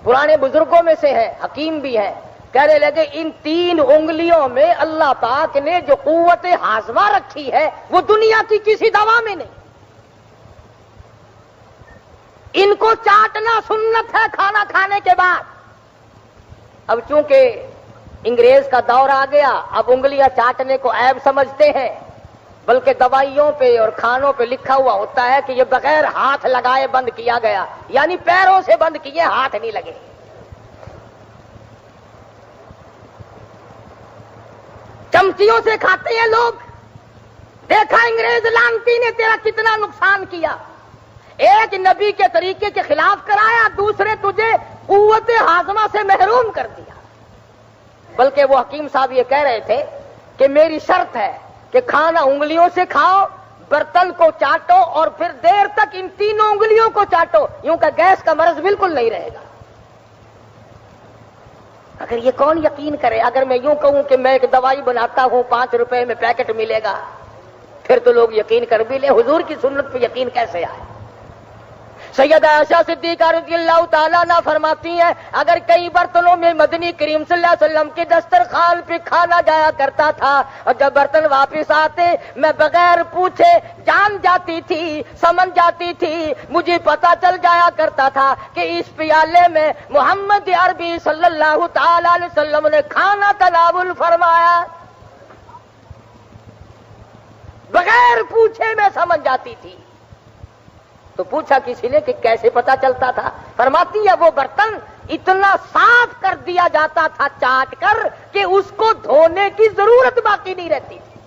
پرانے بزرگوں میں سے ہیں, حکیم بھی ہیں. کہنے لگے ان 3 انگلیوں میں اللہ پاک نے جو قوت ہاضمہ رکھی ہے وہ دنیا کی کسی دوا میں نہیں. ان کو چاٹنا سنت ہے کھانا کھانے کے بعد. اب چونکہ انگریز کا دور آ گیا, اب انگلیاں چاٹنے کو عیب سمجھتے ہیں, بلکہ دوائیوں پہ اور کھانوں پہ لکھا ہوا ہوتا ہے کہ یہ بغیر ہاتھ لگائے بند کیا گیا, یعنی پیروں سے بند کیے, ہاتھ نہیں لگے. چمچیوں سے کھاتے ہیں لوگ. دیکھا انگریز لانتی نے تیرا کتنا نقصان کیا. ایک نبی کے طریقے کے خلاف کرایا, دوسرے تجھے قوت ہاضمہ سے محروم کر دیا. بلکہ وہ حکیم صاحب یہ کہہ رہے تھے کہ میری شرط ہے کہ کھانا انگلیوں سے کھاؤ، برتن کو چاٹو اور پھر دیر تک ان تینوں انگلیوں کو چاٹو، یوں کہ گیس کا مرض بالکل نہیں رہے گا۔ اگر یہ کون یقین کرے؟ اگر میں یوں کہوں کہ میں ایک دوائی بناتا ہوں 5 روپے میں پیکٹ ملے گا، پھر تو لوگ یقین کر بھی لیں، حضور کی سنت پہ یقین کیسے آئے؟ سیدہ عائشہ صدیقہ رضی اللہ تعالیٰ عنہ فرماتی ہیں اگر کئی برتنوں میں مدنی کریم صلی اللہ علیہ وسلم کے دسترخوان پہ کھانا جایا کرتا تھا اور جب برتن واپس آتے میں بغیر پوچھے جان جاتی تھی، سمجھ جاتی تھی، مجھے پتا چل جایا کرتا تھا کہ اس پیالے میں محمد عربی صلی اللہ تعالیٰ علیہ وسلم نے کھانا تناول فرمایا۔ بغیر پوچھے میں سمجھ جاتی تھی۔ تو پوچھا کسی نے کہ کیسے پتا چلتا تھا؟ فرماتی ہے وہ برتن اتنا صاف کر دیا جاتا تھا چاٹ کر کہ اس کو دھونے کی ضرورت باقی نہیں رہتی تھی۔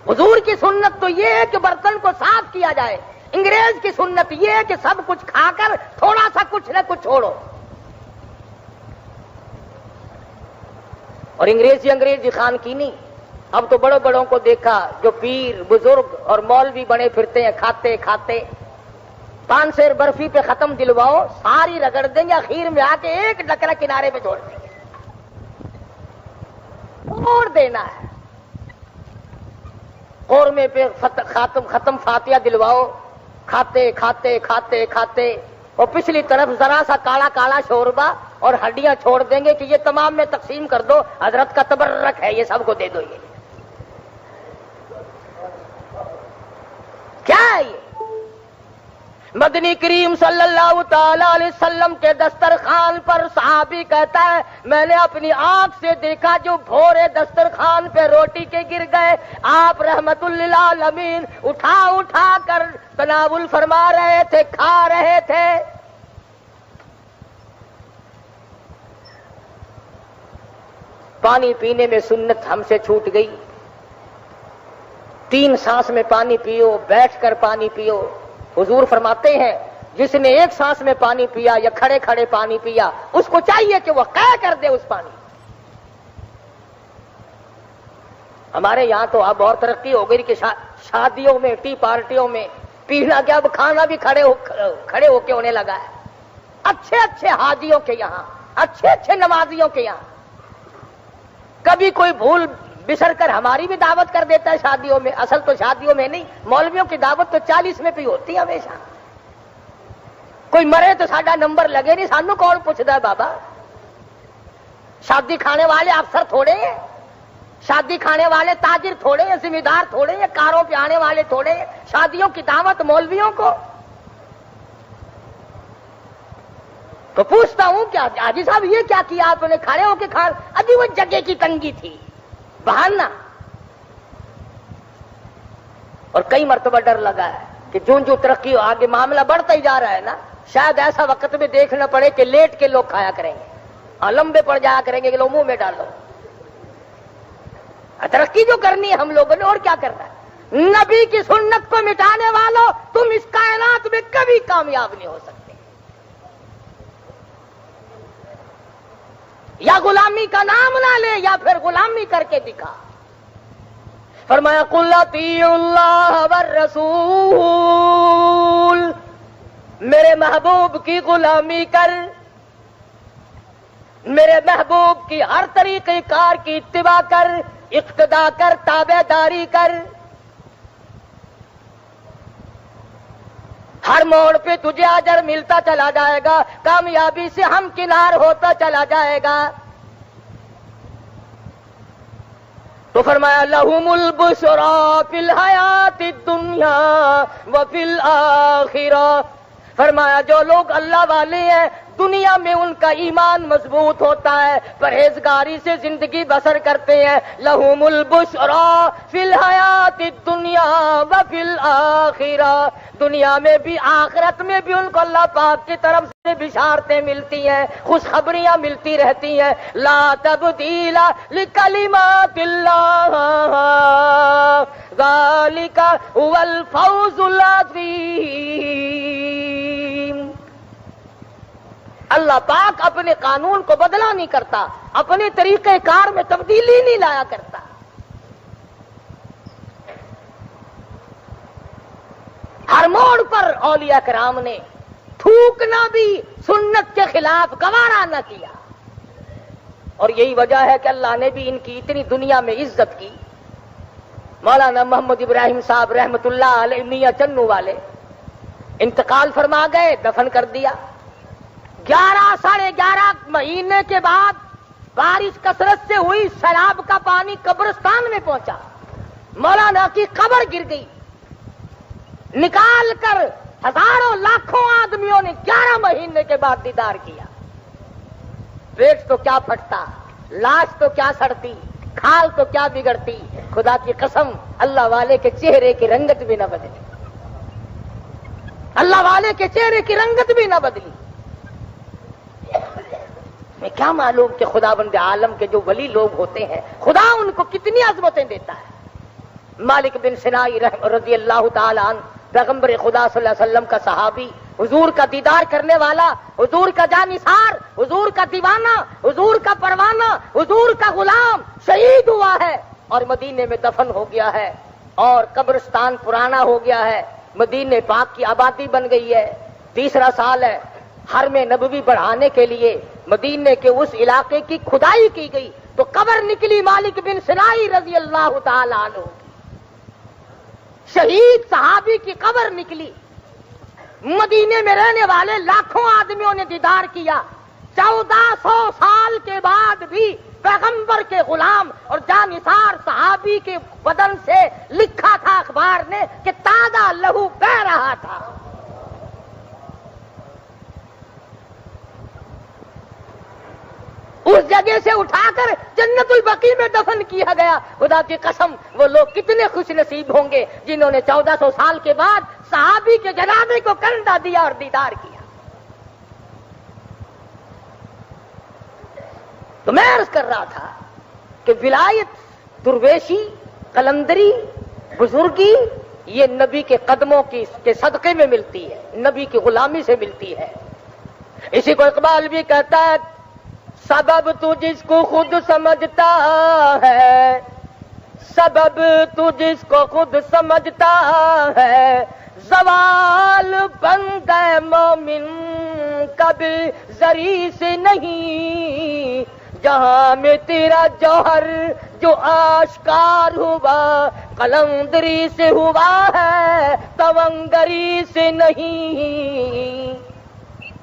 حضور کی سنت تو یہ ہے کہ برتن کو صاف کیا جائے، انگریز کی سنت یہ ہے کہ سب کچھ کھا کر تھوڑا سا کچھ نہ کچھ چھوڑو۔ اور انگریزی خان کی نہیں، اب تو بڑوں بڑوں کو دیکھا جو پیر بزرگ اور مولوی بنے پھرتے ہیں، کھاتے کھاتے 5 سیر برفی پہ ختم دلواؤ، ساری رگڑ دیں گے، اخیر میں آ کے ایک ڈکرا کنارے پہ چھوڑ دیں گے، چھوڑ دینا ہے۔ قورمے پہ ختم فاتحہ دلواؤ، کھاتے کھاتے کھاتے کھاتے اور پچھلی طرف ذرا سا کالا کالا شوربا اور ہڈیاں چھوڑ دیں گے کہ یہ تمام میں تقسیم کر دو، حضرت کا تبرک ہے، یہ سب کو دے دو۔ یہ کیا ہے؟ یہ مدنی کریم صلی اللہ تعالی علیہ وسلم کے دسترخوان پر صحابی کہتا ہے میں نے اپنی آنکھ سے دیکھا جو بھورے دسترخوان پہ روٹی کے گر گئے، آپ رحمت للعالمین اٹھا اٹھا کر تناول فرما رہے تھے، کھا رہے تھے۔ پانی پینے میں سنت ہم سے چھوٹ گئی۔ 3 سانس میں پانی پیو، بیٹھ کر پانی پیو۔ حضور فرماتے ہیں جس نے 1 سانس میں پانی پیا یا کھڑے کھڑے پانی پیا اس کو چاہیے کہ وہ قے کر دے اس پانی۔ ہمارے یہاں تو اب اور ترقی ہو گئی کہ شادیوں میں، ٹی پارٹیوں میں پینا کیا، اب کھانا بھی کھڑے ہو کے ہونے لگا ہے۔ اچھے اچھے حاجیوں کے یہاں، اچھے اچھے نمازیوں کے یہاں کبھی کوئی بھول بسر کر ہماری بھی دعوت کر دیتا ہے شادیوں میں۔ اصل تو شادیوں میں نہیں، مولویوں کی دعوت تو 40 میں بھی ہوتی ہے ہمیشہ۔ کوئی مرے تو ساڈا نمبر لگے نہیں، سانو کون پوچھتا ہے بابا؟ شادی کھانے والے افسر تھوڑے ہیں، شادی کھانے والے تاجر تھوڑے ہیں، ذمہ دار تھوڑے ہیں، کاروں پہ آنے والے تھوڑے ہیں۔ شادیوں کی دعوت مولویوں کو تو پوچھتا ہوں کیا حاجی صاحب یہ کیا کیا آپ نے؟ کھڑے ہو کے کھا؟ ابھی وہ جگہ کی تنگی تھی، بہانا۔ اور کئی مرتبہ ڈر لگا ہے کہ جو ترقی آگے معاملہ بڑھتا ہی جا رہا ہے نا، شاید ایسا وقت میں دیکھنا پڑے کہ لیٹ کے لوگ کھایا کریں گے، لمبے پڑ جایا کریں گے کہ لوگ منہ میں ڈالو۔ ترقی جو کرنی ہے ہم لوگوں نے، اور کیا کرنا ہے؟ نبی کی سنت کو مٹانے والوں تم اس کائنات میں کبھی کامیاب نہیں ہو سکتے۔ یا غلامی کا نام نہ لے یا پھر غلامی کر کے دکھا۔ فرمایا قل اطیعوا اللہ والرسول، میرے محبوب کی غلامی کر، میرے محبوب کی ہر طریقے کار کی اتباع کر، اقتداء کر، تابع داری کر۔ ہر موڑ پہ تجھے اجر ملتا چلا جائے گا، کامیابی سے ہم کنار ہوتا چلا جائے گا۔ تو فرمایا لہم البشریٰ فی الحیات الدنیا وفی الآخرہ، فرمایا جو لوگ اللہ والے ہیں دنیا میں ان کا ایمان مضبوط ہوتا ہے، پرہیزگاری سے زندگی بسر کرتے ہیں۔ لہم البشریٰ فی الحیات الدنیا وفی الآخرہ، دنیا میں بھی آخرت میں بھی ان کو اللہ پاک کی طرف سے بشارتیں ملتی ہیں، خوشخبریاں ملتی رہتی ہیں۔ لا تبدیل لکلمات اللہ ذالک هو الفوز العظیم۔ اللہ پاک اپنے قانون کو بدلا نہیں کرتا، اپنے طریقہ کار میں تبدیلی نہیں لایا کرتا۔ ہر موڑ پر اولیاء کرام نے تھوکنا بھی سنت کے خلاف گوارا نہ کیا، اور یہی وجہ ہے کہ اللہ نے بھی ان کی اتنی دنیا میں عزت کی۔ مولانا محمد ابراہیم صاحب رحمت اللہ علیہ میاں چنو والے انتقال فرما گئے، دفن کر دیا۔ 11 مہینے کے بعد بارش کثرت سے ہوئی، سیلاب کا پانی قبرستان میں پہنچا، مولانا کی قبر گر گئی، نکال کر ہزاروں لاکھوں آدمیوں نے 11 مہینے کے بعد دیدار کیا۔ پیٹ تو کیا پھٹتا، لاش تو کیا سڑتی، کھال تو کیا بگڑتی، خدا کی قسم اللہ والے کے چہرے کی رنگت بھی نہ بدلی، اللہ والے کے چہرے کی رنگت بھی نہ بدلی۔ میں کیا معلوم کہ خدا بند عالم کے جو ولی لوگ ہوتے ہیں خدا ان کو کتنی عظمتیں دیتا ہے۔ مالک بن سنائی رضی اللہ تعالی عنہ پیغمبر خدا صلی اللہ علیہ وسلم کا صحابی، حضور کا دیدار کرنے والا، حضور کا جانثار، حضور کا دیوانہ، حضور کا پروانہ، حضور کا غلام شہید ہوا ہے اور مدینے میں دفن ہو گیا ہے، اور قبرستان پرانا ہو گیا ہے، مدینے پاک کی آبادی بن گئی ہے، 3 سال ہے، حرم نبوی بڑھانے کے لیے مدینے کے اس علاقے کی کھدائی کی گئی تو قبر نکلی مالک بن سنائی رضی اللہ تعالی عنہ، شہید صحابی کی قبر نکلی۔ مدینے میں رہنے والے لاکھوں آدمیوں نے دیدار کیا۔ 1400 سال کے بعد بھی پیغمبر کے غلام اور جانثار صحابی کے بدن سے لکھا تھا اخبار نے کہ تازہ لہو بہ رہا تھا۔ اس جگہ سے اٹھا کر جنت البقیع میں دفن کیا گیا۔ خدا کی قسم وہ لوگ کتنے خوش نصیب ہوں گے جنہوں نے 1400 سال کے بعد صحابی کے جنازے کو کندھا دیا اور دیدار کیا۔ تو میں عرض کر رہا تھا کہ ولایت، درویشی، قلندری، بزرگی یہ نبی کے قدموں کے صدقے میں ملتی ہے، نبی کی غلامی سے ملتی ہے۔ اسی کو اقبال بھی کہتا ہے، سبب تو جس کو خود سمجھتا ہے، سبب تو جس کو خود سمجھتا ہے، زوال بندہ مومن کبھی ذری سے نہیں، جہاں میں تیرا جوہر جو آشکار ہوا قلندری سے ہوا ہے، تونگری سے نہیں۔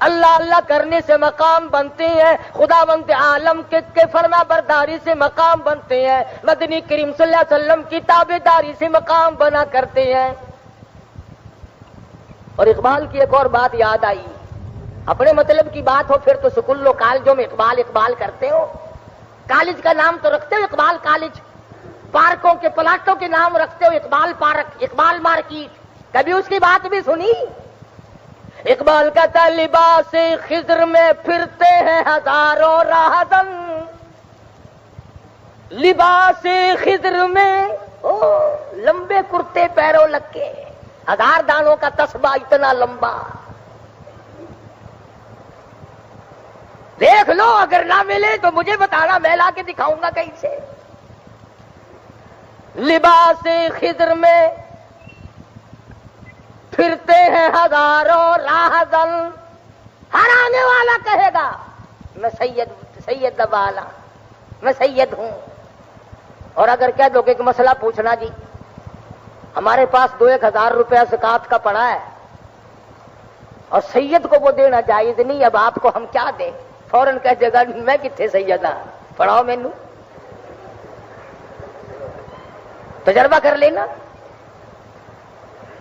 اللہ اللہ کرنے سے مقام بنتے ہیں، خدا بند عالم کے فرما برداری سے مقام بنتے ہیں، مدنی کریم صلی اللہ علیہ وسلم کی تابعداری سے مقام بنا کرتے ہیں۔ اور اقبال کی ایک اور بات یاد آئی، اپنے مطلب کی بات ہو پھر تو سکول و کالجوں میں اقبال اقبال کرتے ہو، کالج کا نام تو رکھتے ہو اقبال کالج، پارکوں کے پلاٹوں کے نام رکھتے ہو اقبال پارک، اقبال مارکیٹ، کبھی اس کی بات بھی سنی؟ اقبال کہتا ہے لباس خضر میں پھرتے ہیں ہزاروں راہزن، لباس خضر میں لمبے کرتے پیروں لگ کے، 1000 دانوں کا تسبہ اتنا لمبا، دیکھ لو اگر نہ ملے تو مجھے بتانا، میں لا کے دکھاؤں گا کہیں سے۔ لباس خضر میں پھرتے ہیں ہزاروں راہزن، ہر آنے والا کہے گا میں سید والا، میں سید ہوں۔ اور اگر کہہ دو کہ ایک مسئلہ پوچھنا جی، ہمارے پاس 2-1000 روپیہ زکات کا پڑا ہے اور سید کو وہ دینا جائز نہیں، اب آپ کو ہم کیا دیں؟ فوراً کہہ دے گا میں کتنے سید ہاں، پڑھاؤ مینو، تجربہ کر لینا۔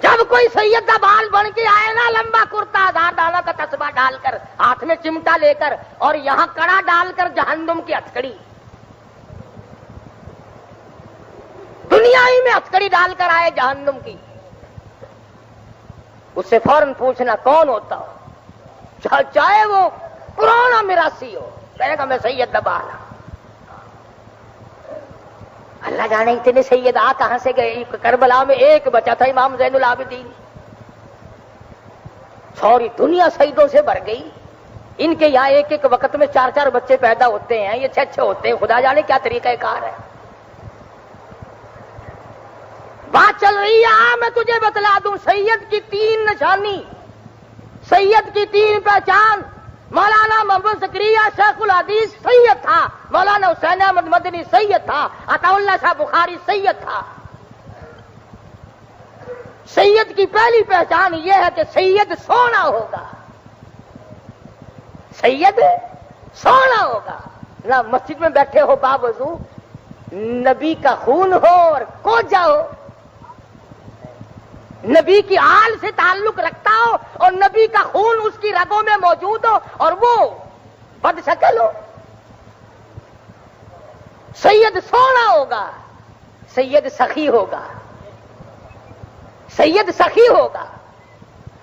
جب کوئی سید کا بال بن کے آئے نا، لمبا کرتا 1000 دانوں کا تسبہ ڈال کر، ہاتھ میں چمٹا لے کر اور یہاں کڑا ڈال کر جہنم کی ہتھکڑی، دنیا ہی میں ہتھکڑی ڈال کر آئے جہنم کی، اس سے فوراً پوچھنا کون ہوتا ہو، چاہے وہ پرانا میراثی ہو، کہے گا میں سید دبالا۔ اللہ جانے اتنے سید آ کہاں سے گئے، کربلا میں ایک بچا تھا امام زین العابدین، سوری دنیا سیدوں سے بھر گئی، ان کے یہاں ایک ایک وقت میں 4 بچے پیدا ہوتے ہیں، یہ اچھے ہوتے ہیں، خدا جانے کیا طریقہ کار ہے۔ بات چل رہی ہے، میں تجھے بتلا دوں سید کی 3 نشانی، سید کی 3 پہچان۔ مولانا محمد زکریا شیخ الحدیث سید تھا، مولانا حسین احمد مدنی سید تھا، عطا اللہ شاہ بخاری سید تھا۔ سید کی پہلی پہچان یہ ہے کہ سید سونا ہوگا، سید سونا ہوگا، نہ مسجد میں بیٹھے ہو باوضو، نبی کا خون ہو اور کوجا ہو، نبی کی آل سے تعلق رکھتا ہو اور نبی کا خون اس کی رگوں میں موجود ہو اور وہ بد شکل ہو۔ سید سونا ہوگا، سید سخی ہوگا، سید سخی ہوگا۔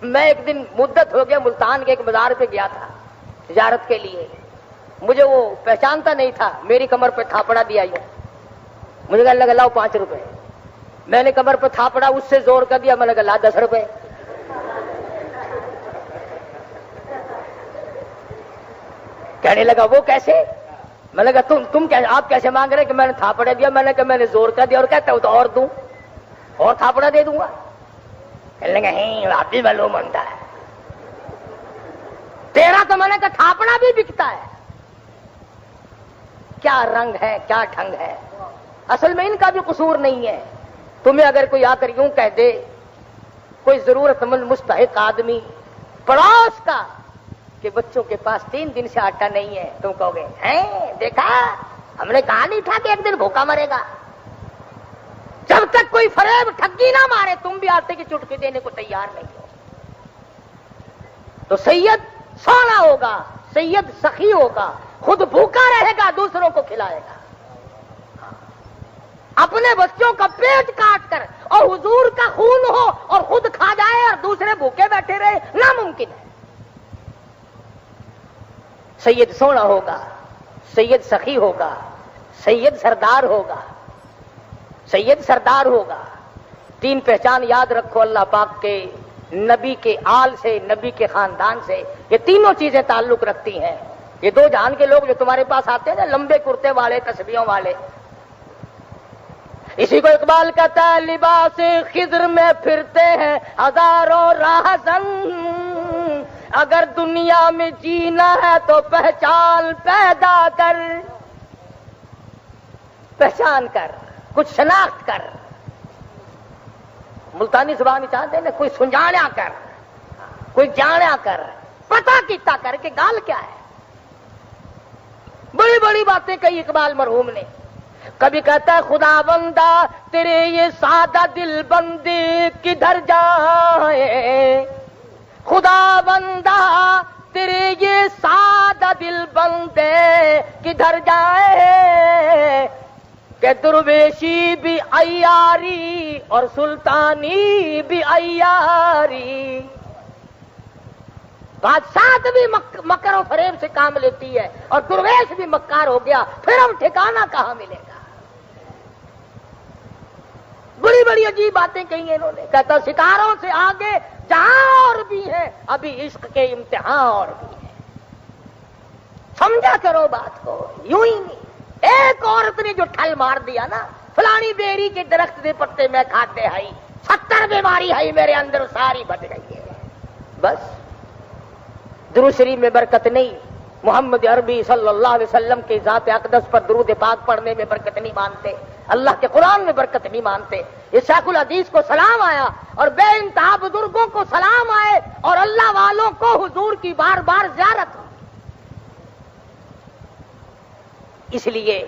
میں ایک دن مدت ہو گیا ملتان کے ایک بازار پہ گیا تھا تجارت کے لیے، مجھے وہ پہچانتا نہیں تھا، میری کمر پہ تھاپڑا دیا یہ، مجھے کہنے لگا لاؤ 5 روپے، میں نے کمر پہ تھاپڑا اس سے زور کر دیا، میں نے کہا لا 10 روپے۔ کہنے لگا وہ کیسے؟ میں نے کہا تم کیسے، آپ کیسے مانگ رہے کہ میں نے تھاپڑا دیا؟ میں نے کہا میں نے زور کر دیا، اور کہتا ہوں تو اور دوں، اور تھاپڑا دے دوں گا۔ کہنے لگا آپ بھی معلوم ہوتا ہے تیرا، تو میں نے کہا تھاپڑا بھی بکتا ہے۔ کیا رنگ ہے، کیا ڈھنگ ہے، اصل میں ان کا بھی قصور نہیں ہے۔ تمہیں اگر کوئی آ کر یوں کہہ دے، کوئی ضرورت مند مستحق آدمی پڑوس کا، کہ بچوں کے پاس 3 دن سے آٹا نہیں ہے، تم کہو گے ہیں دیکھا ہم نے کہا نہیں تھا کہ ایک دن بھوکا مرے گا۔ جب تک کوئی فریب ٹھگی نہ مارے تم بھی آٹے کی چٹکی دینے کو تیار نہیں ہو۔ تو سید سونا ہوگا، سید سخی ہوگا، خود بھوکا رہے گا، دوسروں کو کھلائے گا، اپنے بچوں کا پیٹ کاٹ کر اور حضور کا خون ہو اور خود کھا جائے اور دوسرے بھوکے بیٹھے رہے، ناممکن ہے۔ سید سونا ہوگا، سید سخی ہوگا، سید سردار ہوگا، سید سردار ہوگا۔ 3 پہچان یاد رکھو اللہ پاک کے، نبی کے آل سے، نبی کے خاندان سے، یہ تینوں چیزیں تعلق رکھتی ہیں۔ یہ 2 جہان کے لوگ جو تمہارے پاس آتے ہیں نا، لمبے کرتے والے، تسبیحوں والے، اسی کو اقبال کہتا ہے لباس خضر میں پھرتے ہیں ہزاروں راہزن، اگر دنیا میں جینا ہے تو پہچان پیدا کر، پہچان کر، کچھ شناخت کر۔ ملتانی زبان چاہتے ہیں نا، کوئی سنجانا کر، کوئی جانا کر، پتہ کیتا کر کہ گال کیا ہے۔ بڑی بڑی باتیں کہی اقبال مرحوم نے۔ کبھی کہتا ہے خدا بندہ تیرے یہ سادہ دل بندے کدھر جائے، خدا بندہ تیرے یہ سادہ دل بندے کدھر جائے، کہ درویشی بھی عیاری اور سلطانی بھی عیاری۔ بادشاہت بھی مکر و فریب سے کام لیتی ہے اور درویش بھی مکار ہو گیا، پھر اب ٹھکانہ کہاں ملے گا؟ بڑی بڑی عجیب باتیں کہی انہوں نے۔ کہتا ستاروں سے آگے جہاں اور بھی ہے، ابھی عشق کے امتحان اور بھی ہے۔ سمجھا کرو بات کو، یوں ہی نہیں۔ ایک عورت نے جو ٹھل مار دیا نا، فلانی بیری کے درخت دے پتے میں کھاتے ہائی، 70 بیماری ہے میرے اندر ساری بچ گئی ہے، بس۔ درود شریف میں برکت نہیں، محمد عربی صلی اللہ علیہ وسلم کے ذات اقدس پر درود پاک پڑھنے میں برکت نہیں مانتے، اللہ کے قرآن میں برکت نہیں مانتے۔ یہ شیخ الحدیث کو سلام آیا اور بے انتہا بزرگوں کو سلام آئے اور اللہ والوں کو حضور کی بار بار زیارت ہو۔ اس لیے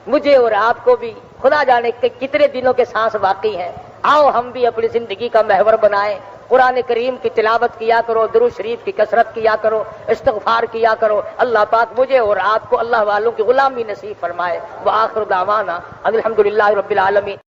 مجھے اور آپ کو بھی خدا جانے کہ کتنے دنوں کے سانس باقی ہیں، آؤ ہم بھی اپنی زندگی کا محور بنائیں، قرآن کریم کی تلاوت کیا کرو، درود شریف کی کثرت کیا کرو، استغفار کیا کرو۔ اللہ پاک مجھے اور آپ کو اللہ والوں کی غلامی نصیب فرمائے۔ وآخر دعوانا الحمدللہ رب العالمین۔